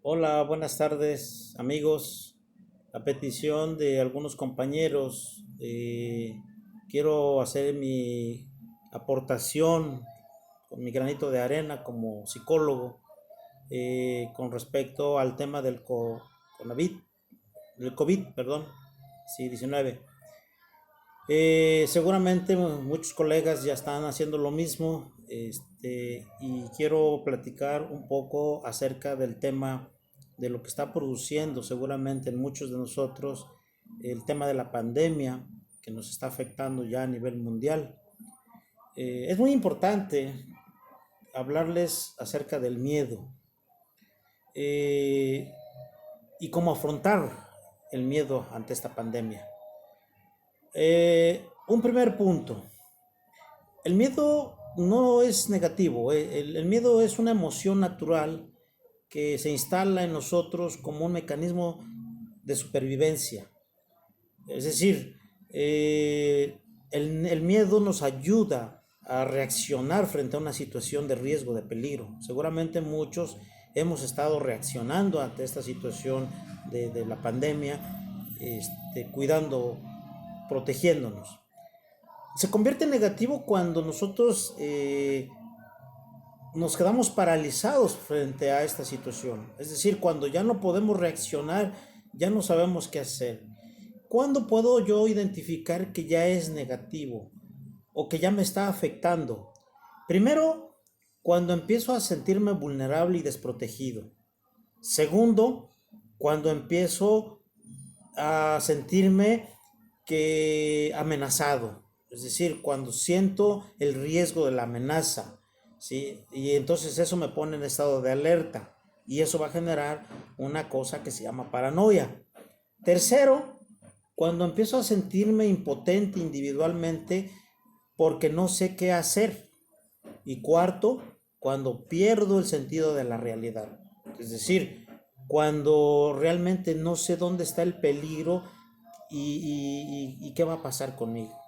Hola, buenas tardes, amigos. A petición de algunos compañeros, quiero hacer mi aportación con mi granito de arena como psicólogo con respecto al tema COVID, del COVID, perdón, sí, 19. Seguramente muchos colegas ya están haciendo lo mismo, y quiero platicar un poco acerca del tema de lo que está produciendo seguramente en muchos de nosotros el tema de la pandemia que nos está afectando ya a nivel mundial. Es muy importante hablarles acerca del miedo eh, y cómo afrontar el miedo ante esta pandemia. Un primer punto. El miedo no es negativo, el miedo es una emoción natural que se instala en nosotros como un mecanismo de supervivencia. Es decir, el miedo nos ayuda a reaccionar frente a una situación de riesgo, de peligro. Seguramente muchos hemos estado reaccionando ante esta situación de la pandemia, cuidando, protegiéndonos. Se convierte en negativo cuando nosotros nos quedamos paralizados frente a esta situación. Es decir, cuando ya no podemos reaccionar, ya no sabemos qué hacer. ¿Cuándo puedo yo identificar que ya es negativo o que ya me está afectando? Primero, cuando empiezo a sentirme vulnerable y desprotegido. Segundo, cuando empiezo a sentirme que amenazado, es decir, cuando siento el riesgo de la amenaza, ¿sí? Y entonces eso me pone en estado de alerta y eso va a generar una cosa que se llama paranoia. Tercero, cuando empiezo a sentirme impotente individualmente porque no sé qué hacer. Y cuarto, cuando pierdo el sentido de la realidad. Es decir, cuando realmente no sé dónde está el peligro y qué va a pasar conmigo.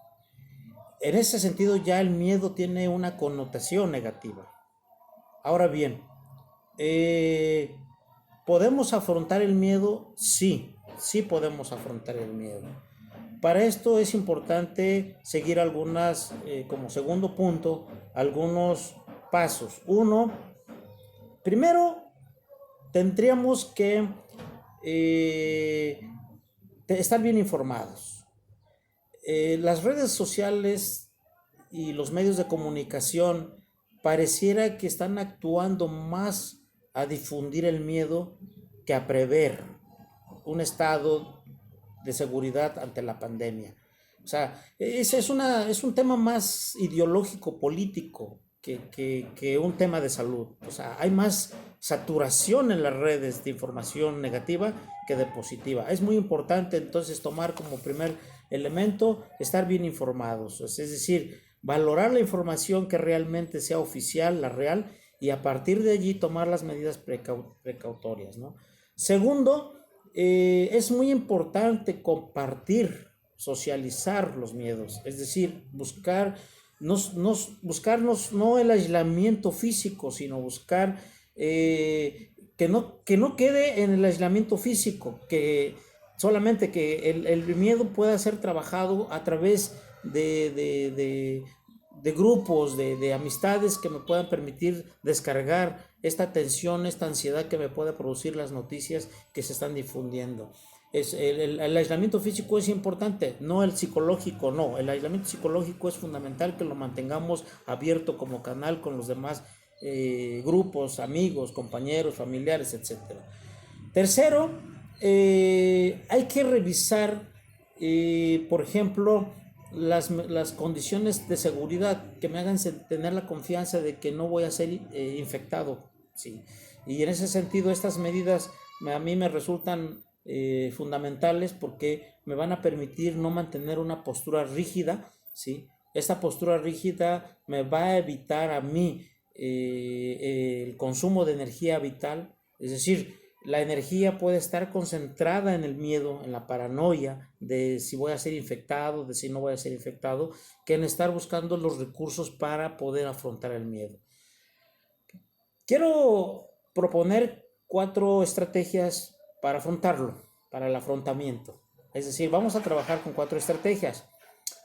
En ese sentido ya el miedo tiene una connotación negativa. Ahora bien, eh, ¿podemos afrontar el miedo? Sí, sí podemos afrontar el miedo. Para esto es importante seguir como segundo punto, algunos pasos. Uno, primero tendríamos que eh, estar bien informados. Las redes sociales y los medios de comunicación pareciera que están actuando más a difundir el miedo que a prever un estado de seguridad ante la pandemia. O sea, es un tema más ideológico, político, que un tema de salud. O sea, hay más saturación en las redes de información negativa que de positiva. Es muy importante entonces tomar como primer elemento estar bien informados. Es decir, valorar la información que realmente sea oficial, la real, y a partir de allí tomar las medidas precautorias, ¿no? Segundo, es muy importante compartir, socializar los miedos, es decir, buscarnos no el aislamiento físico, sino buscar que no quede en el aislamiento físico, que solamente que el miedo pueda ser trabajado a través de grupos, de amistades que me puedan permitir descargar esta tensión, esta ansiedad que me puede producir las noticias que se están difundiendo. El aislamiento físico es importante, no el psicológico, no. El aislamiento psicológico es fundamental que lo mantengamos abierto como canal con los demás grupos, amigos, compañeros, familiares, etcétera. Tercero, hay que revisar, por ejemplo, las condiciones de seguridad que me hagan tener la confianza de que no voy a ser infectado. ¿Sí? Y en ese sentido, estas medidas a mí me resultan fundamentales porque me van a permitir no mantener una postura rígida. ¿Sí? Esta postura rígida me va a evitar a mí el consumo de energía vital, es decir, la energía puede estar concentrada en el miedo, en la paranoia de si voy a ser infectado, de si no voy a ser infectado, que en estar buscando los recursos para poder afrontar el miedo. Quiero proponer 4 estrategias para afrontarlo, para el afrontamiento. Es decir, vamos a trabajar con 4 estrategias.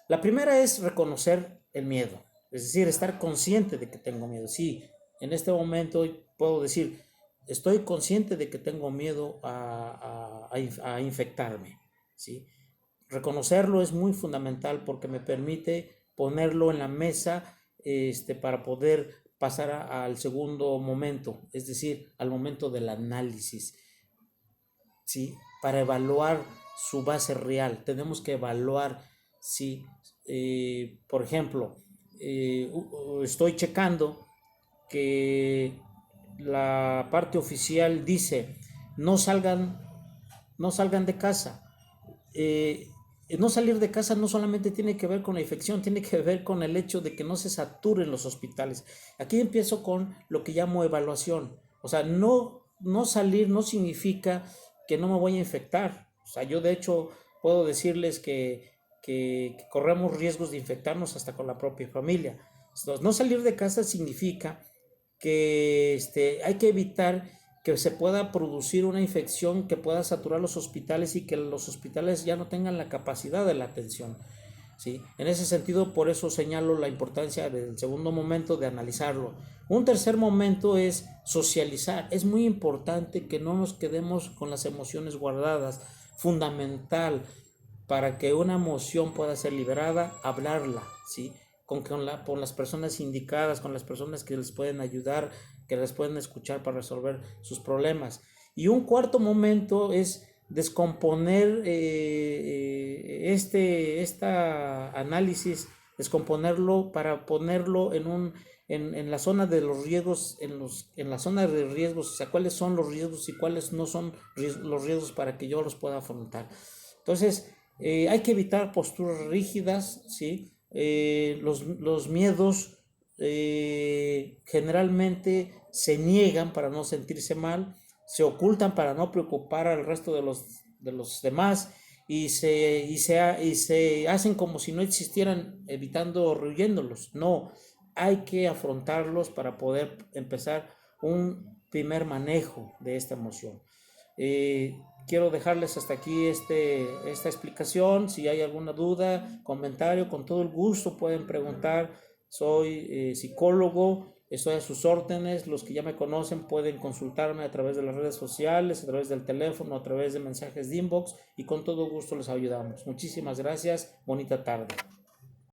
La primera es reconocer el miedo, es decir, estar consciente de que tengo miedo. Sí, en este momento puedo decir, estoy consciente de que tengo miedo a infectarme, ¿sí? Reconocerlo es muy fundamental porque me permite ponerlo en la mesa para poder pasar al segundo momento, es decir, al momento del análisis, ¿sí? Para evaluar su base real, tenemos que evaluar si, por ejemplo, estoy checando que la parte oficial dice no salgan, no salgan de casa. No salir de casa no solamente tiene que ver con la infección, tiene que ver con el hecho de que no se saturen los hospitales. Aquí empiezo con lo que llamo evaluación. O sea, no salir no significa que no me voy a infectar. O sea, yo de hecho puedo decirles que corremos riesgos de infectarnos hasta con la propia familia. Entonces, no salir de casa significa que hay que evitar que se pueda producir una infección que pueda saturar los hospitales y que los hospitales ya no tengan la capacidad de la atención, ¿sí? En ese sentido, por eso señalo la importancia del segundo momento de analizarlo. Un tercer momento es socializar. Es muy importante que no nos quedemos con las emociones guardadas. Fundamental para que una emoción pueda ser liberada, hablarla, ¿sí? Con las personas indicadas, con las personas que les pueden ayudar, que les pueden escuchar para resolver sus problemas. Y un cuarto momento es descomponer análisis, descomponerlo para ponerlo en la zona de los riesgos, en la zona de riesgos, o sea, cuáles son los riesgos y cuáles no son los riesgos para que yo los pueda afrontar. Entonces, hay que evitar posturas rígidas, ¿sí? Los miedos generalmente se niegan para no sentirse mal, se ocultan para no preocupar al resto de los demás y se hacen como si no existieran, evitando o rehuyéndolos. No, hay que afrontarlos para poder empezar un primer manejo de esta emoción. Quiero dejarles hasta aquí esta explicación. Si hay alguna duda, comentario, con todo el gusto pueden preguntar. Soy psicólogo, estoy a sus órdenes. Los que ya me conocen pueden consultarme a través de las redes sociales, a través del teléfono, a través de mensajes de inbox y con todo gusto les ayudamos. Muchísimas gracias. Bonita tarde.